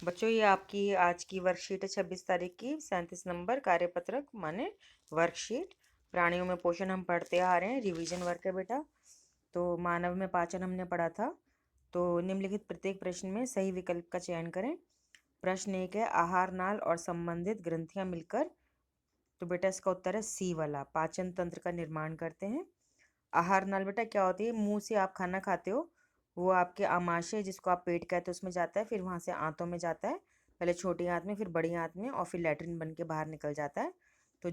बच्चों, ये आपकी आज की वर्कशीट है 26 तारीख की 37 नंबर कार्यपत्रक माने वर्कशीट। प्राणियों में पोषण हम पढ़ते आ रहे हैं, रिवीजन वर्क है बेटा। तो मानव में पाचन हमने पढ़ा था। तो निम्नलिखित प्रत्येक प्रश्न में सही विकल्प का चयन करें। प्रश्न 1 है, आहार नाल और संबंधित ग्रंथियां मिलकर, तो बेटा इसका उत्तर है सी वाला, पाचन तंत्र का निर्माण करते हैं। आहार नाल बेटा क्या होती है? मुंह से आप खाना खाते हो, वो आपके आमाशय जिसको आप पेट कहते हो उसमें जाता है, फिर वहां से आंतों में जाता है, पहले छोटी आंत में फिर बड़ी आंत में, और फिर लैट्रिन बन के बाहर निकल जाता है। तो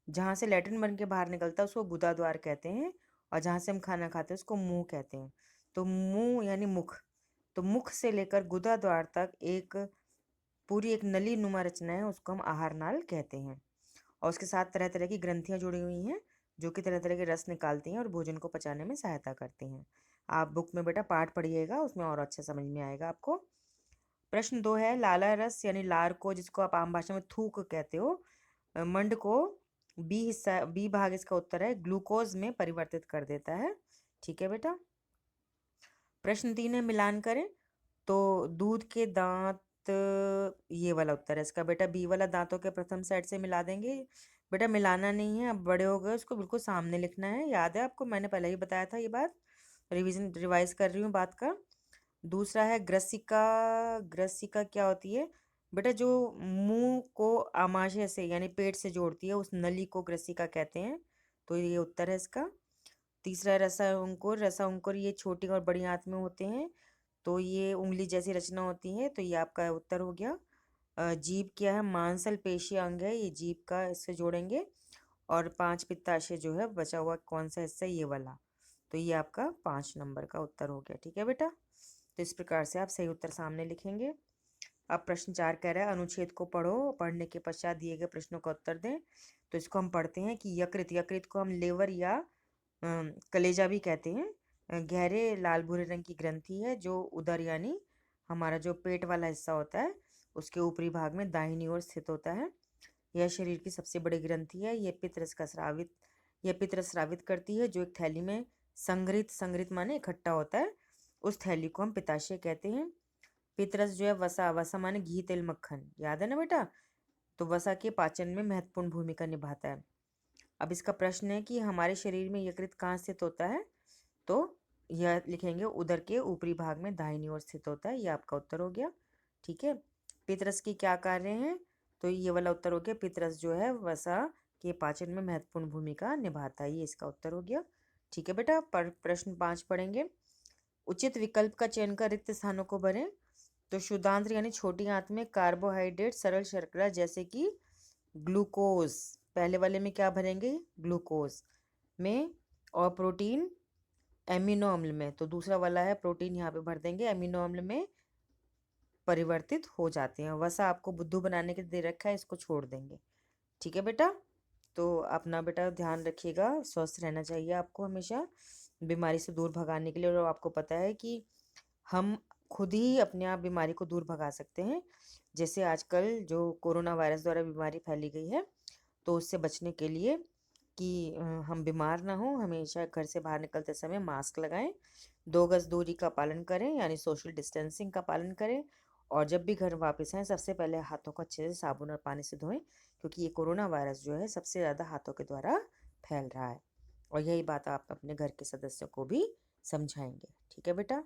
जहाँ से लैट्रिन बन के बाहर निकलता है उसको गुदा द्वार कहते हैं, और जहाँ से हम खाना खाते हैं उसको मुंह कहते हैं। तो मुंह यानी मुख, तो मुख से लेकर गुदा द्वार तक एक पूरी एक नली नुमा रचना है, उसको हम आहार नाल कहते हैं। और उसके साथ तरह तरह की ग्रंथियां जुड़ी हुई हैं जो कि तरह तरह के रस निकालती हैं और भोजन को पचाने में सहायता करती हैं। आप बुक में बेटा पाठ पढ़िएगा, उसमें और अच्छा समझ में आएगा आपको। प्रश्न 2 है, लाला रस यानी लार को, जिसको आप आम भाषा में थूक कहते हो, मंड को बी भाग इसका उत्तर है ग्लूकोज में परिवर्तित कर देता है। ठीक है बेटा। प्रश्न 3 है, मिलान करें। तो दूध के दांत, ये वाला उत्तर है इसका बेटा, बी वाला, दांतों के प्रथम सेट से मिला देंगे। बेटा मिलाना नहीं है, अब बड़े हो गए, उसको बिल्कुल सामने लिखना है। याद है आपको, मैंने पहले ही बताया था ये बात, रिवाइज कर रही हूँ बात का। दूसरा है ग्रसिका। ग्रसिका क्या होती है? बेटा जो मुंह को आमाशय से यानी पेट से जोड़ती है उस नली को ग्रसिका कहते हैं। तो ये उत्तर है इसका। तीसरा है रसा अंकुर। रसा अंकुर ये छोटी और बड़ी आंत में होते हैं, तो ये उंगली जैसी रचना होती है, तो ये आपका उत्तर हो गया। जीभ क्या है? मांसल पेशी अंग है, ये जीभ का, इससे जोड़ेंगे। और 5 पित्ताशय जो है, बचा हुआ कौन सा हिस्सा? ये वाला। तो ये आपका 5 नंबर का उत्तर हो गया। ठीक है बेटा, तो इस प्रकार से आप सही उत्तर सामने लिखेंगे। अब प्रश्न 4 कह रहा है, अनुच्छेद को पढ़ो, पढ़ने के पश्चात दिए गए प्रश्नों का उत्तर दें। तो इसको हम पढ़ते हैं कि यकृत, यकृत को हम लेवर या कलेजा भी कहते हैं। गहरे लाल भूरे रंग की ग्रंथि है जो उदर यानी हमारा जो पेट वाला हिस्सा होता है उसके ऊपरी भाग में दाहिनी ओर स्थित होता है। यह शरीर की सबसे बड़ी ग्रंथि है। यह पित्त स्रावित करती है, जो एक थैली में संग्रहित, संग्रहित माने इकट्ठा होता है, उस थैली को हम पित्ताशय कहते हैं। पितरस जो है वसा, वसा माने घी तेल मक्खन, याद है ना बेटा? तो वसा के पाचन में महत्वपूर्ण भूमिका निभाता है। अब इसका प्रश्न है कि हमारे शरीर में यकृत कहाँ स्थित होता है? तो यह लिखेंगे उदर के ऊपरी भाग में दाहिनी ओर स्थित होता है, ये आपका उत्तर हो गया। ठीक है। पितरस की क्या कार्य हैं? तो ये वाला उत्तर हो गया, पितरस जो है वसा के पाचन में महत्वपूर्ण भूमिका निभाता है, ये इसका उत्तर हो गया। ठीक है बेटा, प्रश्न 5 पढ़ेंगे। उचित विकल्प का चयन कर रिक्त स्थानों को भरें। तो शुद्धांत्र यानी छोटी आंत में कार्बोहाइड्रेट, सरल शर्करा जैसे कि ग्लूकोज, पहले वाले में क्या भरेंगे? ग्लूकोज में। और प्रोटीन एमिनो अम्ल में, तो दूसरा वाला है प्रोटीन, यहाँ पे भर देंगे, एमिनो अम्ल में परिवर्तित हो जाते हैं। वसा आपको बुद्धू बनाने के लिए दे रखा है, इसको छोड़ देंगे। ठीक है बेटा, तो अपना बेटा ध्यान रखिएगा, स्वस्थ रहना चाहिए आपको हमेशा, बीमारी से दूर भगाने के लिए। और आपको पता है कि हम खुद ही अपने आप बीमारी को दूर भगा सकते हैं। जैसे आजकल जो कोरोना वायरस द्वारा बीमारी फैली गई है, तो उससे बचने के लिए कि हम बीमार ना हो, हमेशा घर से बाहर निकलते समय मास्क लगाएं, 2 गज दूरी का पालन करें यानी सोशल डिस्टेंसिंग का पालन करें, और जब भी घर वापस आएँ सबसे पहले हाथों को अच्छे से साबुन और पानी से धोएं, क्योंकि ये कोरोना वायरस जो है सबसे ज़्यादा हाथों के द्वारा फैल रहा है। और यही बात आप अपने घर के सदस्यों को भी समझाएंगे। ठीक है बेटा।